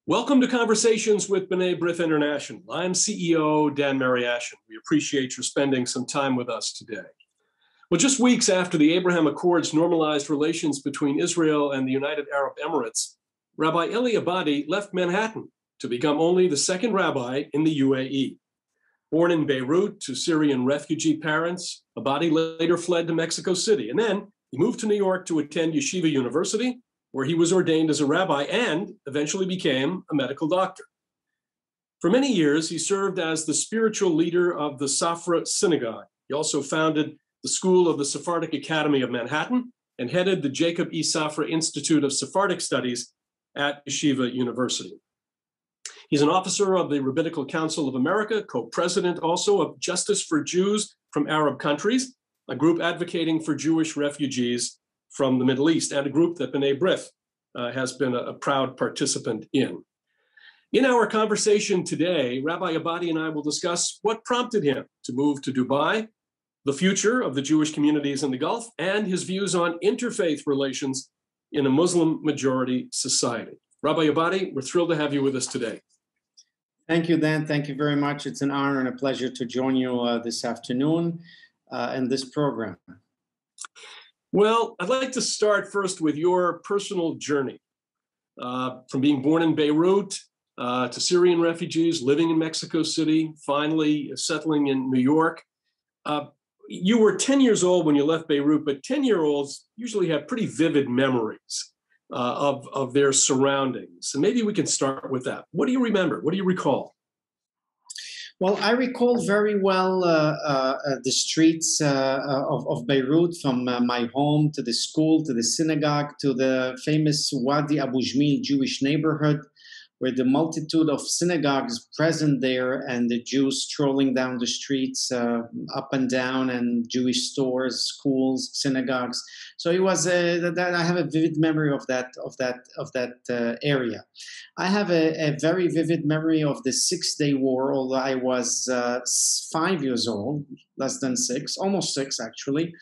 Welcome to Conversations with B'nai B'rith International. I'm CEO Dan Mariaschin. We appreciate your spending some time with us today. Well, just weeks after the Abraham Accords normalized relations between Israel and the United Arab Emirates, Rabbi Elie Abadie left Manhattan to become only the second rabbi in the UAE. Born in Beirut to Syrian refugee parents, Abadie later fled to Mexico City, and then he moved to New York to attend Yeshiva University, where he was ordained as a rabbi and eventually became a medical doctor. For many years, he served as the spiritual leader of the Safra Synagogue. He also founded the School of the Sephardic Academy of Manhattan and headed the Jacob E. Safra Institute of Sephardic Studies at Yeshiva University. He's an officer of the Rabbinical Council of America, co-president also of Justice for Jews from Arab Countries, a group advocating for Jewish refugees from the Middle East, and a group that B'nai B'rith has been a proud participant in. In our conversation today, Rabbi Abadie and I will discuss what prompted him to move to Dubai, the future of the Jewish communities in the Gulf, and his views on interfaith relations in a Muslim-majority society. Rabbi Abadie, we're thrilled to have you with us today. Thank you, Dan. Thank you very much. It's an honor and a pleasure to join you this afternoon in this program. Well, I'd like to start first with your personal journey from being born in Beirut to Syrian refugees, living in Mexico City, finally settling in New York. You were 10 years old when you left Beirut, but 10-year-olds usually have pretty vivid memories of their surroundings. And maybe we can start with that. What do you remember? What do you recall? Well, I recall very well the streets of Beirut, from my home to the school, to the synagogue, to the famous Wadi Abu Jmil Jewish neighborhood, where the multitude of synagogues present there and the Jews strolling down the streets up and down, and Jewish stores, schools, synagogues. So it was I have a vivid memory of that area. I have a very vivid memory of the 6-day war, although I was 5 years old, less than 6, almost 6 actually.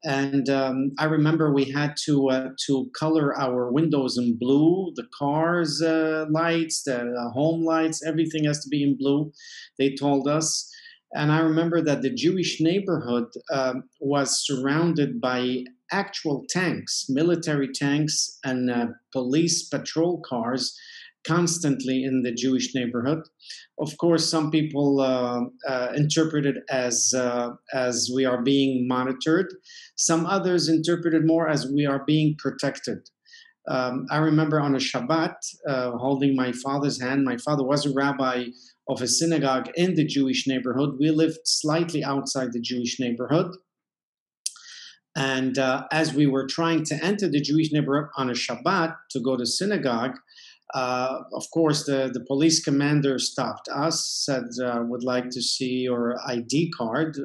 And I remember we had to color our windows in blue, the cars' lights, the home lights, everything has to be in blue, they told us. And I remember that the Jewish neighborhood was surrounded by actual tanks, military tanks, and police patrol cars constantly in the Jewish neighborhood. Of course, some people interpret it as we are being monitored. Some others interpret it more as we are being protected. I remember on a Shabbat holding my father's hand. My father was a rabbi of a synagogue in the Jewish neighborhood. We lived slightly outside the Jewish neighborhood. And as we were trying to enter the Jewish neighborhood on a Shabbat to go to synagogue, of course, the police commander stopped us, said, would like to see your ID card.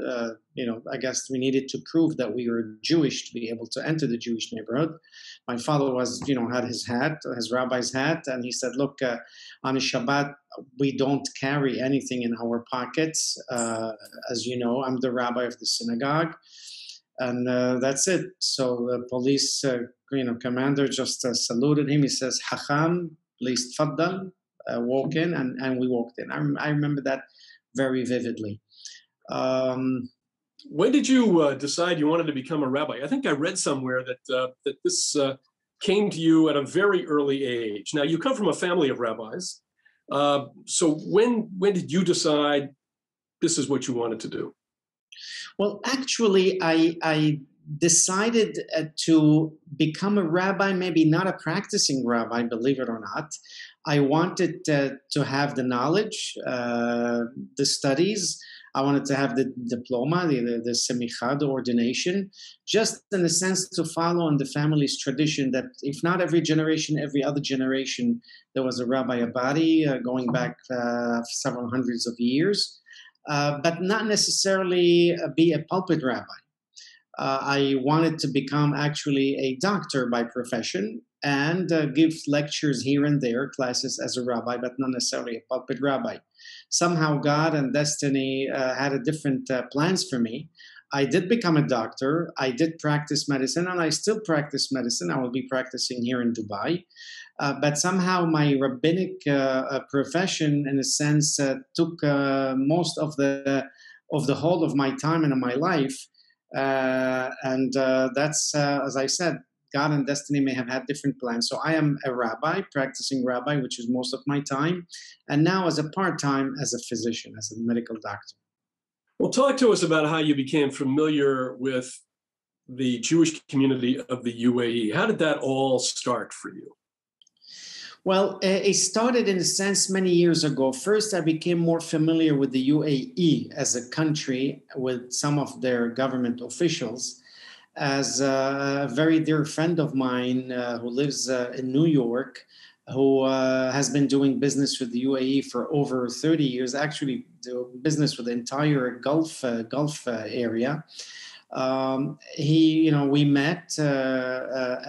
I guess we needed to prove that we were Jewish to be able to enter the Jewish neighborhood. My father was, had his hat, his rabbi's hat, and he said, look, on a Shabbat, we don't carry anything in our pockets. As you know, I'm the rabbi of the synagogue. And that's it. So the police, commander just saluted him. He says, Hacham, please tfaddal, walk in, and we walked in. I remember that very vividly. When did you decide you wanted to become a rabbi? I think I read somewhere that this came to you at a very early age. Now, you come from a family of rabbis. So when did you decide this is what you wanted to do? Well, actually, I decided to become a rabbi, maybe not a practicing rabbi, believe it or not. I wanted to have the knowledge, the studies. I wanted to have the diploma, the semicha, the ordination, just in the sense to follow in the family's tradition that if not every generation, every other generation, there was a Rabbi Abadie going back several hundreds of years. But not necessarily be a pulpit rabbi. I wanted to become actually a doctor by profession and give lectures here and there, classes as a rabbi, but not necessarily a pulpit rabbi. Somehow God and destiny had a different plans for me. I did become a doctor. I did practice medicine, and I still practice medicine. I will be practicing here in Dubai. But somehow my rabbinic profession, in a sense, took most of the whole of my time and of my life. And that's, as I said, God and destiny may have had different plans. So I am a rabbi, practicing rabbi, which is most of my time, and now as a part-time as a physician, as a medical doctor. Well, talk to us about how you became familiar with the Jewish community of the UAE. How did that all start for you? Well, it started in a sense many years ago. First, I became more familiar with the UAE as a country, with some of their government officials, as a very dear friend of mine who lives in New York, who has been doing business with the UAE for over 30 years, actually do business with the entire Gulf area. We met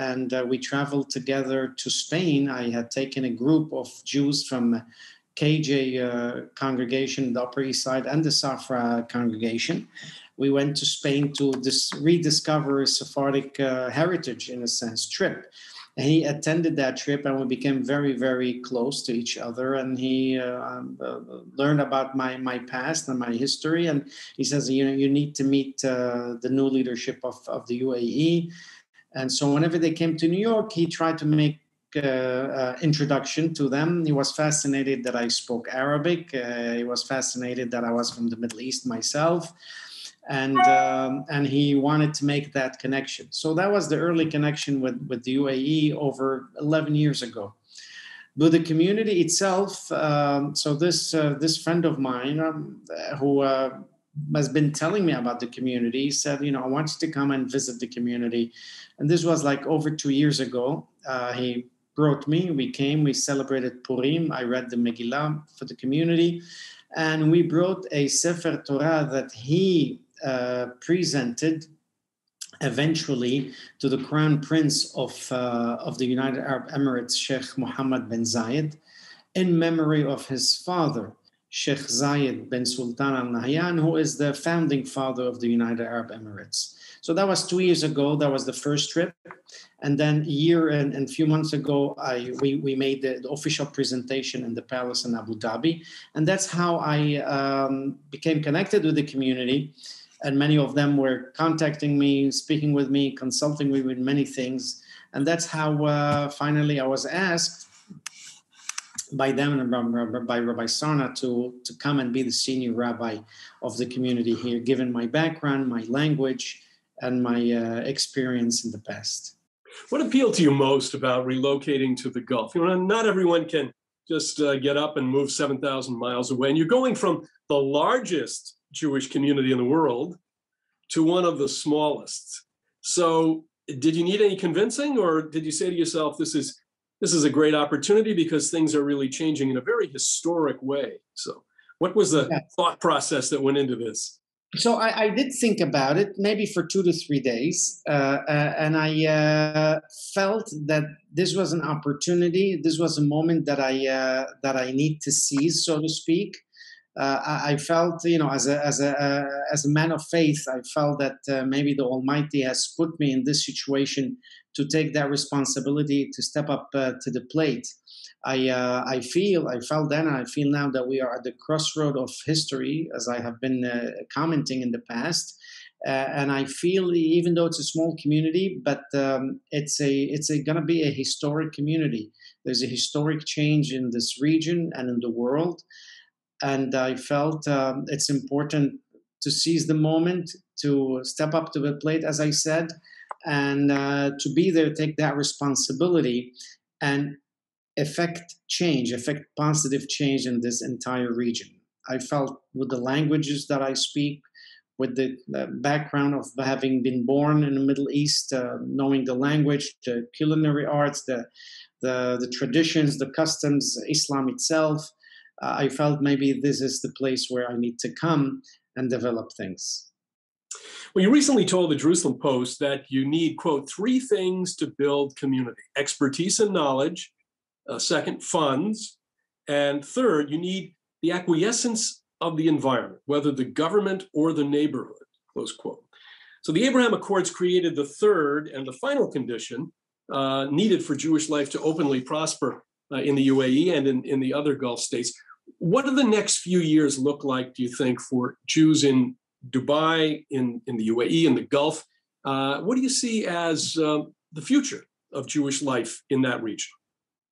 and we traveled together to Spain. I had taken a group of Jews from KJ congregation, the Upper East Side, and the Safra congregation. We went to Spain to rediscover a Sephardic heritage, in a sense, trip. And he attended that trip, and we became very, very close to each other. And he learned about my past and my history. And he says, you need to meet the new leadership of the UAE. And so whenever they came to New York, he tried to make introduction to them. He was fascinated that I spoke Arabic. He was fascinated that I was from the Middle East myself. And he wanted to make that connection. So that was the early connection with the UAE over 11 years ago. But the community itself, so this friend of mine who has been telling me about the community said, I want you to come and visit the community. And this was like over 2 years ago. He brought me, we came, we celebrated Purim. I read the Megillah for the community. And we brought a Sefer Torah that he presented eventually to the Crown Prince of the United Arab Emirates, Sheikh Mohammed bin Zayed, in memory of his father, Sheikh Zayed bin Sultan Al Nahyan, who is the founding father of the United Arab Emirates. So that was 2 years ago. That was the first trip. And then a year and a few months ago, we made the official presentation in the palace in Abu Dhabi. And that's how I became connected with the community. And many of them were contacting me, speaking with me, consulting me with many things. And that's how finally I was asked by them and by Rabbi Sarna to come and be the senior rabbi of the community here, given my background, my language, and my experience in the past. What appealed to you most about relocating to the Gulf? Not everyone can just get up and move 7,000 miles away. And you're going from the largest Jewish community in the world to one of the smallest. So did you need any convincing, or did you say to yourself, this is a great opportunity because things are really changing in a very historic way? So what was the thought process that went into this? So I did think about it, maybe for 2 to 3 days, and I felt that this was an opportunity. This was a moment that I need to seize, so to speak. I felt, as a man of faith, I felt that maybe the Almighty has put me in this situation to take that responsibility, to step up to the plate. I felt then, and I feel now that we are at the crossroad of history, as I have been commenting in the past. And I feel, even though it's a small community, but it's going to be a historic community. There's a historic change in this region and in the world. And I felt it's important to seize the moment, to step up to the plate, as I said, and to be there, take that responsibility, and effect positive change in this entire region. I felt with the languages that I speak, with the background of having been born in the Middle East, knowing the language, the culinary arts, the traditions, the customs, Islam itself, I felt maybe this is the place where I need to come and develop things. Well, you recently told the Jerusalem Post that you need, quote, 3 things to build community: expertise and knowledge, second, funds, and third, you need the acquiescence of the environment, whether the government or the neighborhood, close quote. So the Abraham Accords created the third and the final condition needed for Jewish life to openly prosper in the UAE and in the other Gulf states. What do the next few years look like, do you think, for Jews in Dubai, in the UAE, in the Gulf? What do you see as the future of Jewish life in that region?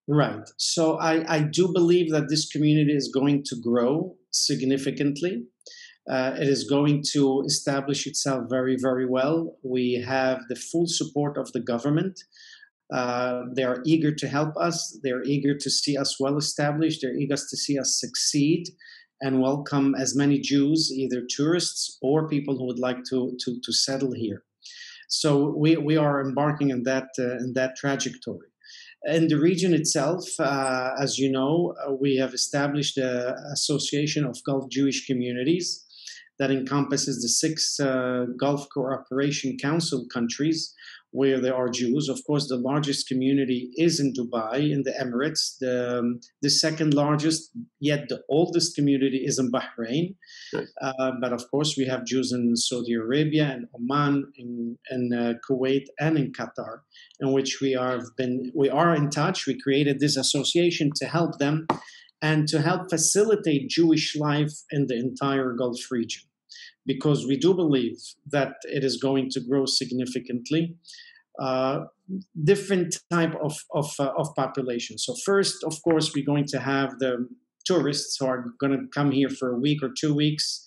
Right. So I do believe that this community is going to grow significantly. It is going to establish itself very, very well. We have the full support of the government. They are eager to help us. They're eager to see us well established. They're eager to see us succeed and welcome as many Jews, either tourists or people who would like to settle here. So we are embarking in that trajectory. In the region itself, as you know, we have established an association of Gulf Jewish communities that encompasses the 6 Gulf Cooperation Council countries where there are Jews. Of course, the largest community is in Dubai, in the Emirates. The second largest, yet the oldest community is in Bahrain. Right. But of course, we have Jews in Saudi Arabia and Oman, in Kuwait, and in Qatar, in which we are in touch. We created this association to help them and to help facilitate Jewish life in the entire Gulf region, because we do believe that it is going to grow significantly. Different type of population. So first, of course, we're going to have the tourists who are going to come here for a week or 2 weeks,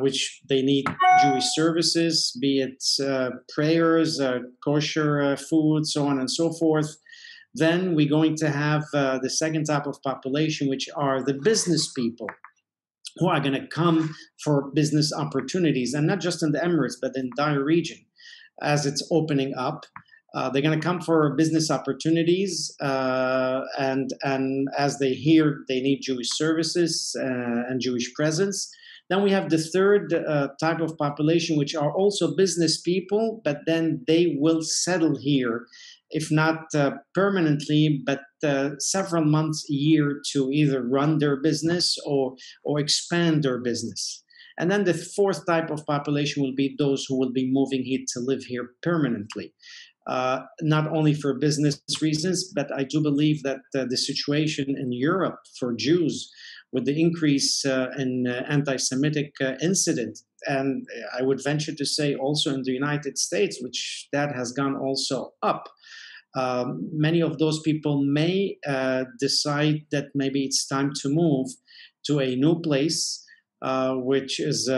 which they need Jewish services, be it prayers, kosher food, so on and so forth. Then we're going to have the second type of population, which are the business people, who are going to come for business opportunities, and not just in the Emirates, but the entire region as it's opening up. They're going to come for business opportunities, and as they hear they need Jewish services and Jewish presence. Then we have the third type of population, which are also business people, but then they will settle here, if not permanently, but several months a year to either run their business or expand their business. And then the fourth type of population will be those who will be moving here to live here permanently, not only for business reasons, but I do believe that the situation in Europe for Jews, with the increase in anti-Semitic incident, and I would venture to say also in the United States, which that has gone also up, many of those people may decide that maybe it's time to move to a new place, which is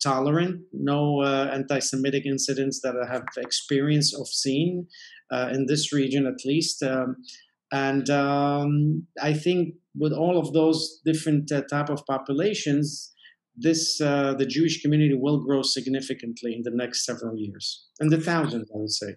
tolerant, no anti-Semitic incidents that I have experience of seeing in this region at least. And I think with all of those different type of populations, the Jewish community will grow significantly in the next several years, in the thousands, I would say.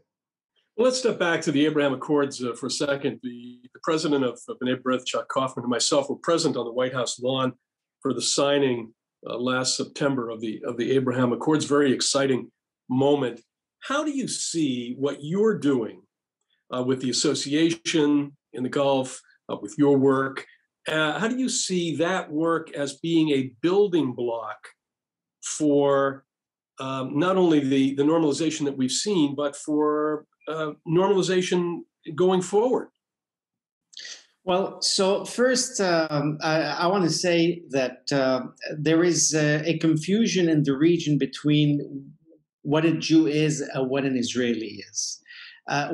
Well, let's step back to the Abraham Accords for a second. The president of B'nai B'rith, Chuck Kaufman, and myself were present on the White House lawn for the signing last September of the Abraham Accords. Very exciting moment. How do you see what you're doing with the association in the Gulf, with your work? How do you see that work as being a building block for not only the normalization that we've seen, but for normalization going forward? Well, so first, I want to say that there is a confusion in the region between what a Jew is and what an Israeli is.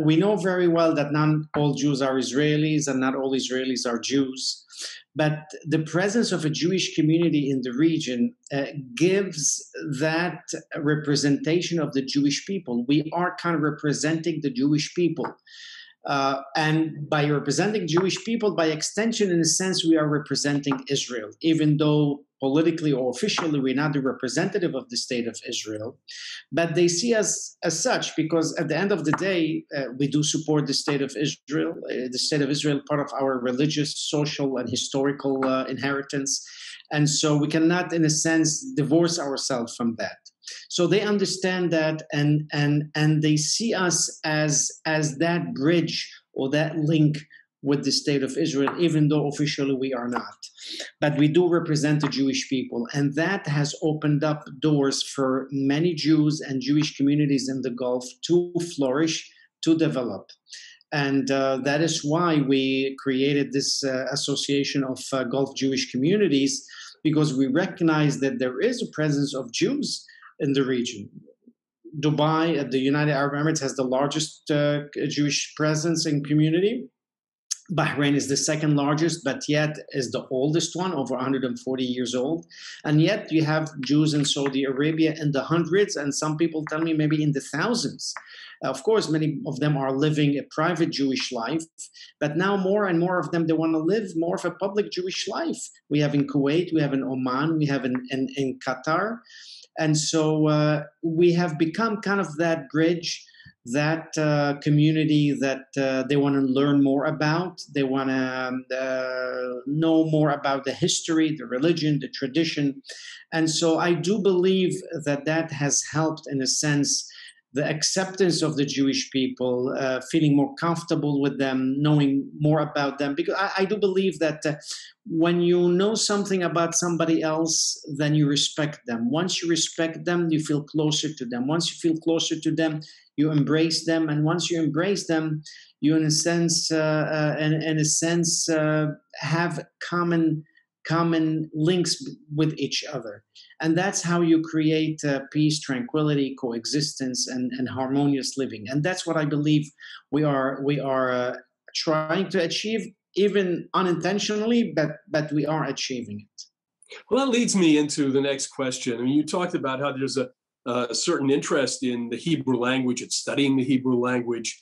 We know very well that not all Jews are Israelis and not all Israelis are Jews, but the presence of a Jewish community in the region gives that representation of the Jewish people. We are kind of representing the Jewish people. And by representing Jewish people, by extension, in a sense, we are representing Israel, even though politically or officially we're not the representative of the state of Israel. But they see us as such because at the end of the day, we do support the state of Israel. The state of Israel, part of our religious, social, and historical inheritance. And so we cannot, in a sense, divorce ourselves from that. So they understand that, and they see us as that bridge or that link with the state of Israel, even though officially we are not. But we do represent the Jewish people, and that has opened up doors for many Jews and Jewish communities in the Gulf to flourish, to develop. And that is why we created this association of Gulf Jewish communities, because we recognize that there is a presence of Jews in the region. Dubai, the United Arab Emirates, has the largest Jewish presence and community. Bahrain is the second largest, but yet is the oldest one, over 140 years old. And yet you have Jews in Saudi Arabia in the hundreds, and some people tell me maybe in the thousands. Of course, many of them are living a private Jewish life, but now more and more of them, they want to live more of a public Jewish life. We have in Kuwait, we have in Oman, we have in Qatar. And so we have become kind of that bridge, that community that they want to learn more about. They want to know more about the history, the religion, the tradition. And so I do believe that that has helped, in a sense, the acceptance of the Jewish people, feeling more comfortable with them, knowing more about them. Because I do believe that when you know something about somebody else, then you respect them. Once you respect them, you feel closer to them. Once you feel closer to them, you embrace them. And once you embrace them, you, in a sense, have common links with each other. And that's how you create peace, tranquility, coexistence, and harmonious living. And that's what I believe we are trying to achieve, even unintentionally, but we are achieving it. Well, that leads me into the next question. I mean, you talked about how there's a certain interest in the Hebrew language and studying the Hebrew language.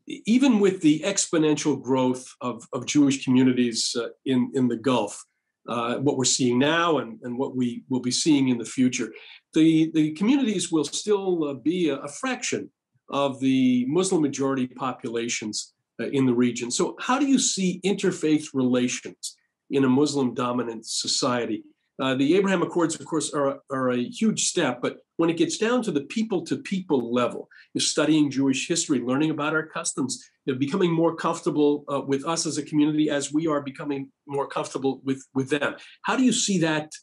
Even with the exponential growth of Jewish communities in the Gulf, what we're seeing now and what we will be seeing in the future, the communities will still be a fraction of the Muslim majority populations in the region. So how do you see interfaith relations in a Muslim-dominant society? The Abraham Accords, of course, are a huge step, but when it gets down to the people-to-people level, you're studying Jewish history, learning about our customs, becoming more comfortable with us as a community as we are becoming more comfortable with them. How do you see that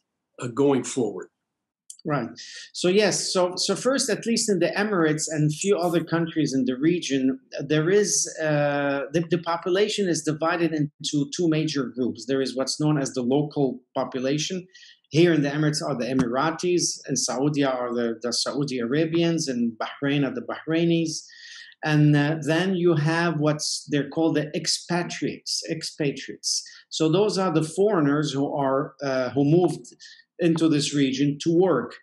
going forward? Right. So yes. So first, at least in the Emirates and few other countries in the region, there is the population is divided into two major groups. There is what's known as the local population. Here in the Emirates are the Emiratis, and Saudi are the Saudi Arabians, and Bahrain are the Bahrainis. And then you have they're called the expatriates. So those are the foreigners who moved into this region to work.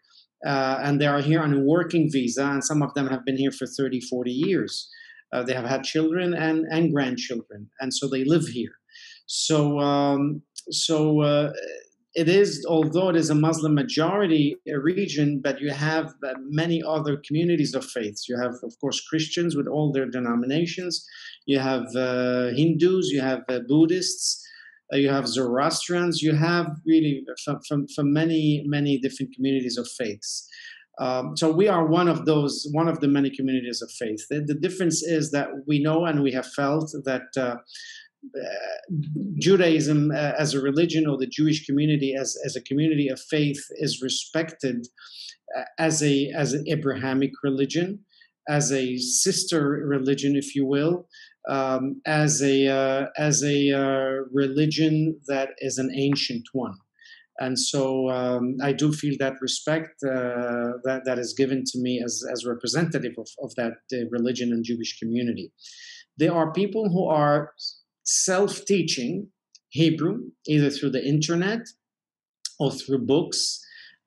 And they are here on a working visa, and some of them have been here for 30, 40 years. They have had children and grandchildren, and so they live here. So it is, although it is a Muslim majority region, but you have many other communities of faiths. You have, of course, Christians with all their denominations. You have Hindus, you have Buddhists, you have Zoroastrians, you have really from many different communities of faiths. So we are one of the many communities of faith. The difference is that we know and we have felt that Judaism as a religion, or the Jewish community as a community of faith, is respected as an Abrahamic religion, as a sister religion, if you will, as a religion that is an ancient one. And so I do feel that respect that is given to me as representative of that religion and Jewish community. There are people who are self-teaching Hebrew, either through the internet or through books,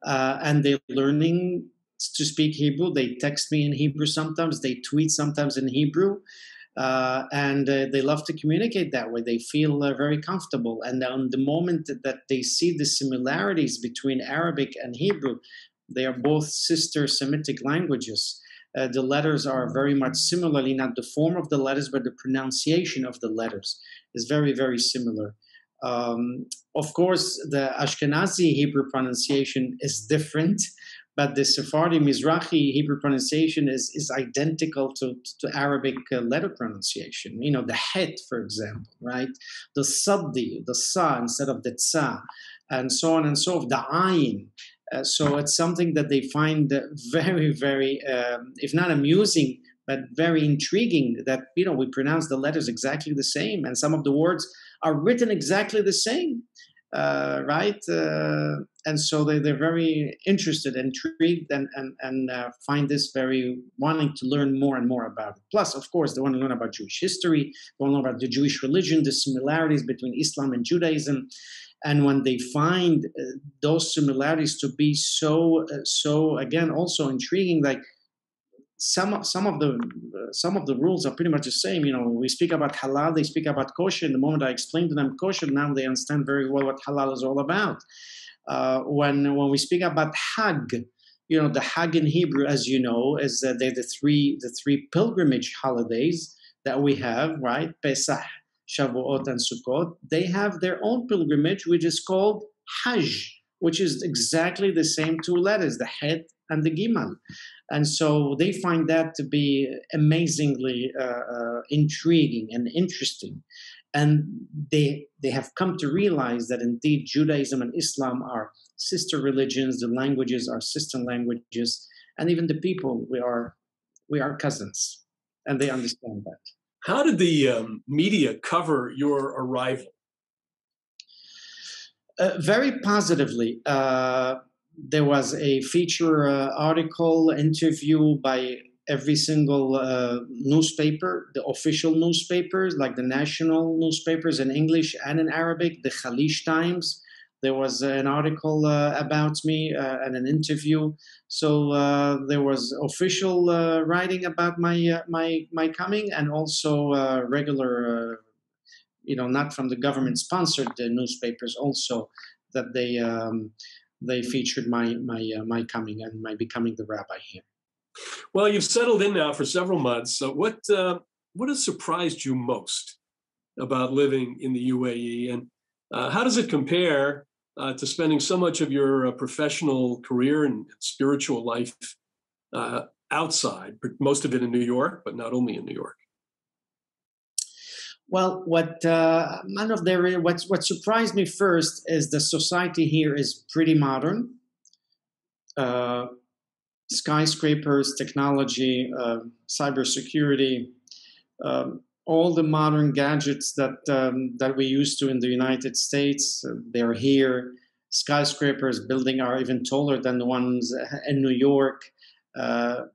and they're learning to speak Hebrew. They text me in Hebrew sometimes, they tweet sometimes in Hebrew, and they love to communicate that way. They feel very comfortable. And on the moment that they see the similarities between Arabic and Hebrew, they are both sister Semitic languages. The letters are very much similarly, not the form of the letters, but the pronunciation of the letters is very, very similar. Of course, the Ashkenazi Hebrew pronunciation is different, but the Sephardi Mizrahi Hebrew pronunciation is identical to Arabic letter pronunciation. You know, the het, for example, right? The saddi, the sa instead of the tsa, and so on and so forth, the ayin. So it's something that they find very, very, if not amusing, but very intriguing, that, you know, we pronounce the letters exactly the same, and some of the words are written exactly the same, right? And so they're very interested, intrigued, and find this very, wanting to learn more and more about it. Plus, of course, they want to learn about Jewish history, they want to learn about the Jewish religion, the similarities between Islam and Judaism. And when they find those similarities to be so again also intriguing, like some of the rules are pretty much the same. You know, we speak about halal, they speak about kosher. And the moment I explain to them kosher, now they understand very well what halal is all about. When we speak about Hag, you know, the Hag in Hebrew, as you know, is they're the three pilgrimage holidays that we have, right? Pesach, Shavuot, and Sukkot. They have their own pilgrimage, which is called Hajj, which is exactly the same two letters, the Het and the Gimal. And so they find that to be amazingly intriguing and interesting. And they have come to realize that indeed Judaism and Islam are sister religions, the languages are sister languages, and even the people, we are cousins, and they understand that. How did the media cover your arrival? Very positively. There was a feature article, interview by every single newspaper, the official newspapers, like the national newspapers in English and in Arabic, the Khaleej Times. There was an article about me and an interview. So there was official writing about my coming, and also regular, not from the government sponsored newspapers also, that they featured my coming and my becoming the rabbi here. Well, you've settled in now for several months. So what has surprised you most about living in the UAE, and how does it compare to spending so much of your professional career and spiritual life outside, most of it in New York, but not only in New York? Well, what surprised me first is the society here is pretty modern. Skyscrapers, technology, cybersecurity, all the modern gadgets that we used to in the United States, they're here. Skyscrapers building are even taller than the ones in New York.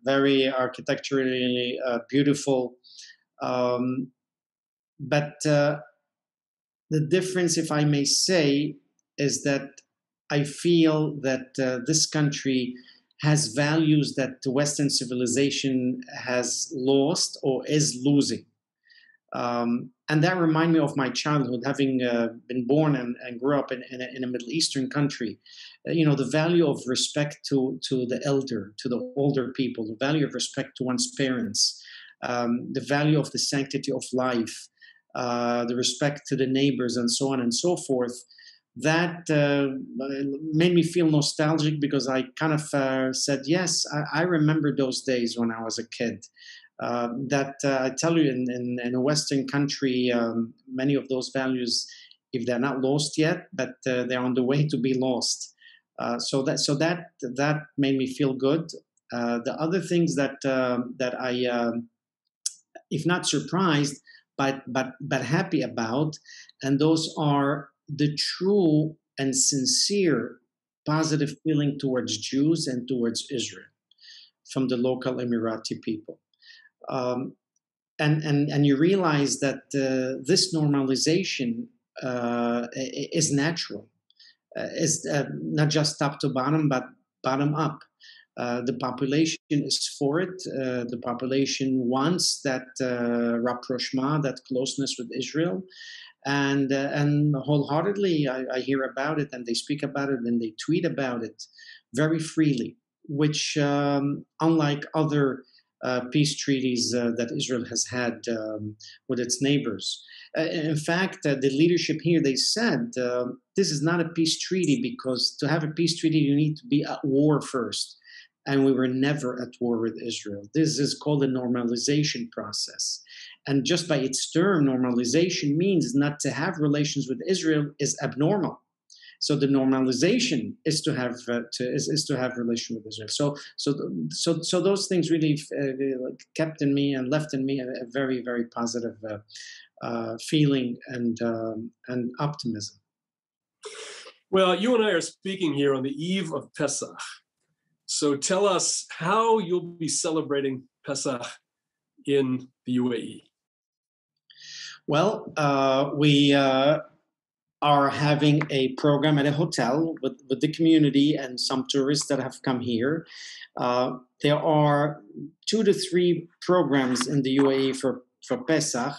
Very architecturally beautiful. But the difference, if I may say, is that I feel that this country has values that the Western civilization has lost or is losing. And that reminds me of my childhood, having been born and grew up in a Middle Eastern country. The value of respect to the elder, to the older people, the value of respect to one's parents, the value of the sanctity of life, the respect to the neighbors, and so on and so forth. That made me feel nostalgic, because I kind of said, yes, I remember those days when I was a kid. I tell you, in a Western country, many of those values, if they're not lost yet, but they're on the way to be lost. So that made me feel good. The other things that I, if not surprised, but happy about, and those are the true and sincere positive feeling towards Jews and towards Israel from the local Emirati people. And you realize that this normalization is natural, is not just top to bottom, but bottom up. The population is for it. The population wants that rapprochement, that closeness with Israel. And wholeheartedly, I hear about it, and they speak about it, and they tweet about it very freely, which, unlike other peace treaties that Israel has had with its neighbors. In fact, the leadership here, they said, this is not a peace treaty, because to have a peace treaty, you need to be at war first. and we were never at war with Israel. This is called a normalization process. And just by its term, normalization means not to have relations with Israel is abnormal. So the normalization is to have relation with Israel. So those things really kept in me and left in me a very, very positive feeling and optimism. Well, you and I are speaking here on the eve of Pesach. So tell us how you'll be celebrating Pesach in the UAE. Well, we are having a program at a hotel with the community and some tourists that have come here. There are 2 to 3 programs in the UAE for Pesach.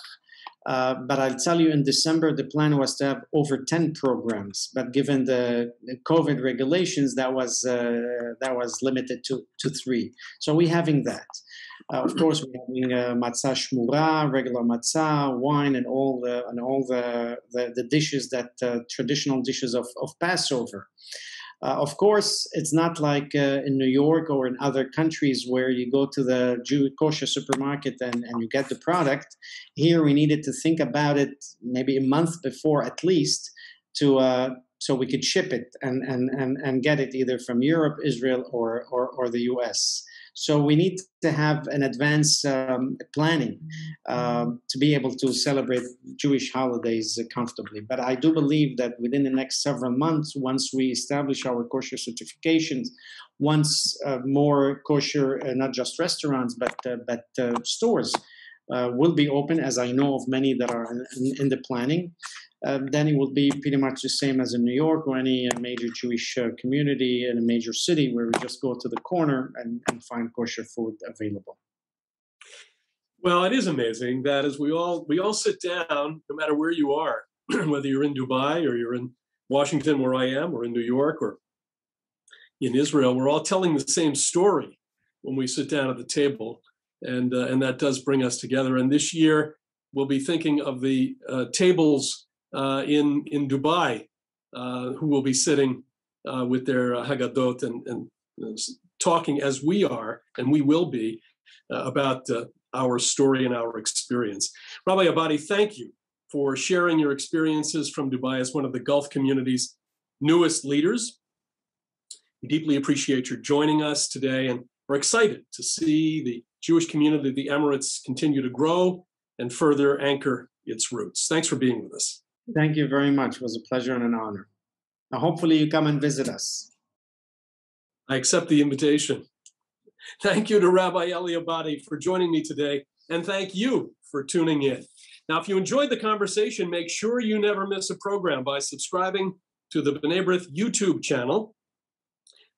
But I'll tell you, in December, the plan was to have over 10 programs. But given the COVID regulations, that was limited to 3. So we're having that. Of course, we're having matzah shmura, regular matzah, wine, and all the dishes that traditional dishes of Passover. Of course, it's not like in New York or in other countries where you go to the kosher supermarket and you get the product. Here, we needed to think about it maybe a month before at least so we could ship it and get it either from Europe, Israel, or the US. So we need to have an advance planning to be able to celebrate Jewish holidays comfortably. But I do believe that within the next several months, once we establish our kosher certifications, once more kosher, not just restaurants, but stores will be open, as I know of many that are in the planning, then it will be pretty much the same as in New York or any major Jewish community in a major city where we just go to the corner and find kosher food available. Well, it is amazing that as we all sit down, no matter where you are, whether you're in Dubai or you're in Washington where I am, or in New York or in Israel, we're all telling the same story when we sit down at the table. And that does bring us together. And this year, we'll be thinking of the tables in Dubai, who will be sitting with their Haggadot and talking as we are, and we will be, about our story and our experience. Rabbi Abadie, thank you for sharing your experiences from Dubai as one of the Gulf community's newest leaders. We deeply appreciate your joining us today, and we're excited to see the Jewish community of the Emirates continue to grow and further anchor its roots. Thanks for being with us. Thank you very much. It was a pleasure and an honor. Now, hopefully you come and visit us. I accept the invitation. Thank you to Rabbi Elie Abadie for joining me today, and thank you for tuning in. Now, if you enjoyed the conversation, make sure you never miss a program by subscribing to the B'nai B'rith YouTube channel,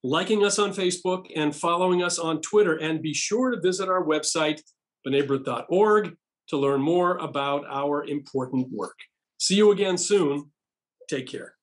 liking us on Facebook, and following us on Twitter. And be sure to visit our website, bnaibrith.org, to learn more about our important work. See you again soon. Take care.